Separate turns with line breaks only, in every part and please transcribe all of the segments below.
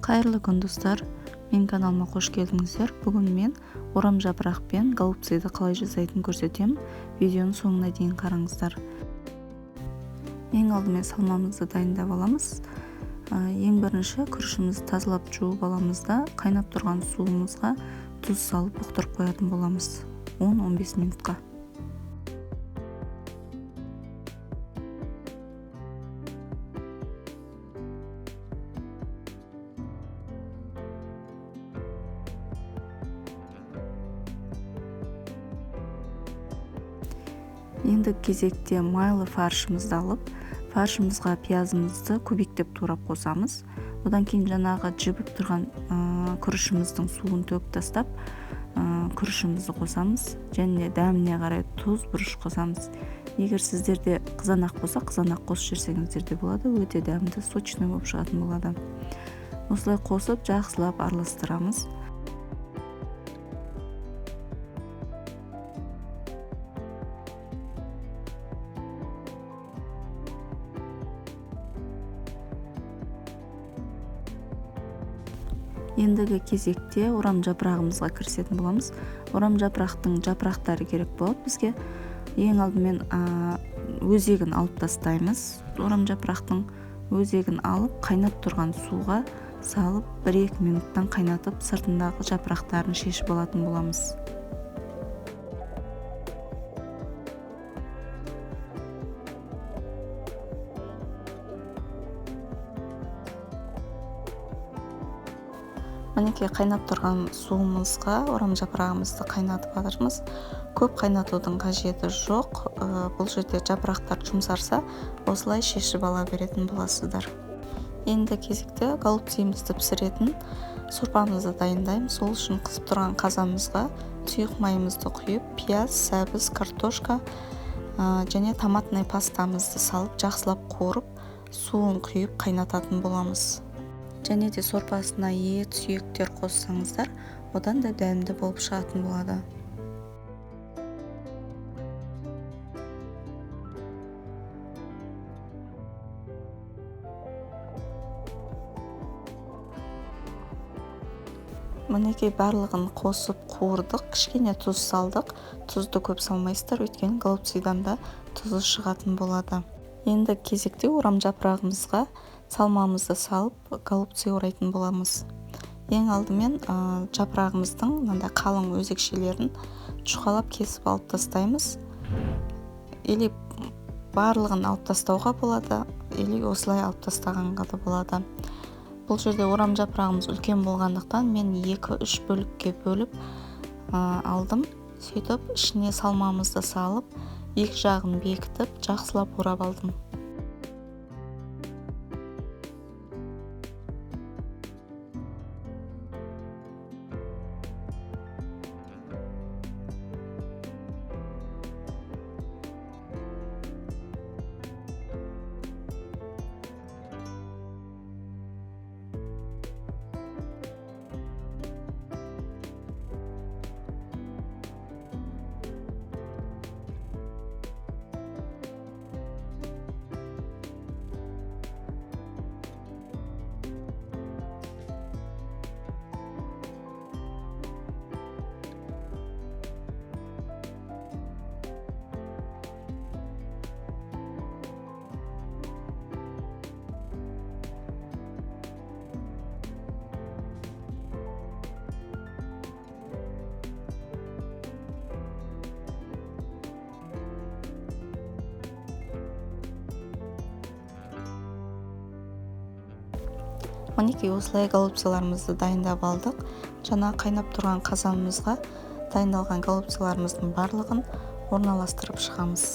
Қайырлы күн достар, мен каналыма қош келдіңіздер. Бүгін мен орам жапырақ пен голубцайды қалай жасайтынын көрсетемін. Видеоның соңына дейін қараңыздар. Ең алдымен салмамызды дайындап аламыз. Ең бірінші күрішімізді тазалап жуып аламыз да қайнап тұрған суымызға тұз салып бұқтырып қоятын боламыз 10-15 минутқа. Енді кезекте майлы фаршымызды алып, фаршымызға пиязымызды көбіктеп турап қосамыз. Одан кейін жаңағы жібіп тұрған күрішіміздің суын төгіп тастап, күрішімізді қосамыз. Және дәміне қарай тұз, бұрыш қосамыз. Егер сіздерде қызанақ болса, қызанақ қосып жіберсеңіздер де болады. Өте дәмді, сочный болып шығатын болады. Осылай қосып, жақсылап араластырамыз. Ендігі кезекте орам жапырағымызға кірісетін боламыз. Орам жапырақтың жапырақтары керек болады бізге. Ең алдымен өзегін алып тастаймыз. Орам жапырақтың өзегін алып, қайнап тұрған суға салып, 1-2 минуттан қайнатып, сыртындағы жапырақтарын шешіп алатын боламыз. Мінекей қайнап тұрған суымызға орам жапырағымызды қайнатып жатырмыз. Көп қайнатудың қажеті жоқ. Бұл жерде жапырақтар жұмсарса, осылай шешіп ала беретін боласыздар. Енді кезекте голубцайымызды пісіретін сорпамызды дайындаймыз. Сол үшін қызып тұрған қазанымызға сұйық майымызды құйып, пияз, сәбіз, картошка және томатный пастамызды салып, жақсылап қуырып, суын құйып қайнататын боламыз. Және де сорпасына ет, сүйектер қоссаңыздар, одан да дәмді болып шығатын болады. Мінекей барлығын қосып қуырдық, кішкене тұз салдық. Тұзды көп салмайсыздар, өйткені голубцайдан да тұзы шығатын болады. Енді кезекте орам жапырағымызға салмамызды салып, голубцай орайтын боламыз. Ең алдымен жапырағымыздың мынандай қалың өзекшелерін шұқалап кесіп алып тастаймыз. Или барлығын алып тастауға болады, или осылай алып тастағанға да болады. Бұл жерде орам жапырағымыз үлкен болғандықтан мен 2-3 бөлікке бөліп алдым. Сөйтіп, ішіне салмамызды салып, екі жағын бекітіп, жақсылап орап алдым. Мінекей осылай голубцайларымызды дайындап алдық. Жаңа қайнап тұрған қазанымызға дайындалған голубцайларымыздың барлығын орналастырып шығамыз.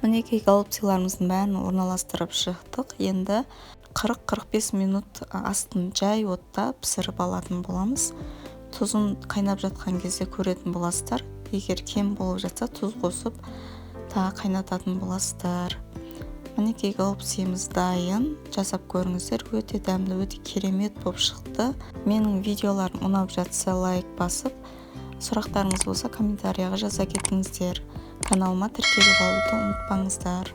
Мінекей голубцыларымыздың бәрін орналастырып шықтық. Енді 40-45 минут астын жай отта пісіріп алатын боламыз. Тұзын қайнап жатқан кезде көретін боласыздар. Егер кем болып жатса тұз қосып тағы қайнататын боласыздар. Мінекей голубцымыз дайын. Жасап көріңіздер, өте дәмді, өте керемет болып шықты. Менің видеоларым ұнап жатса лайк басып, сұрақтарыңыз болса комментарияға жаза кетіңіздер. Каналыма тіркеліп алуды ұмытпаңыздар.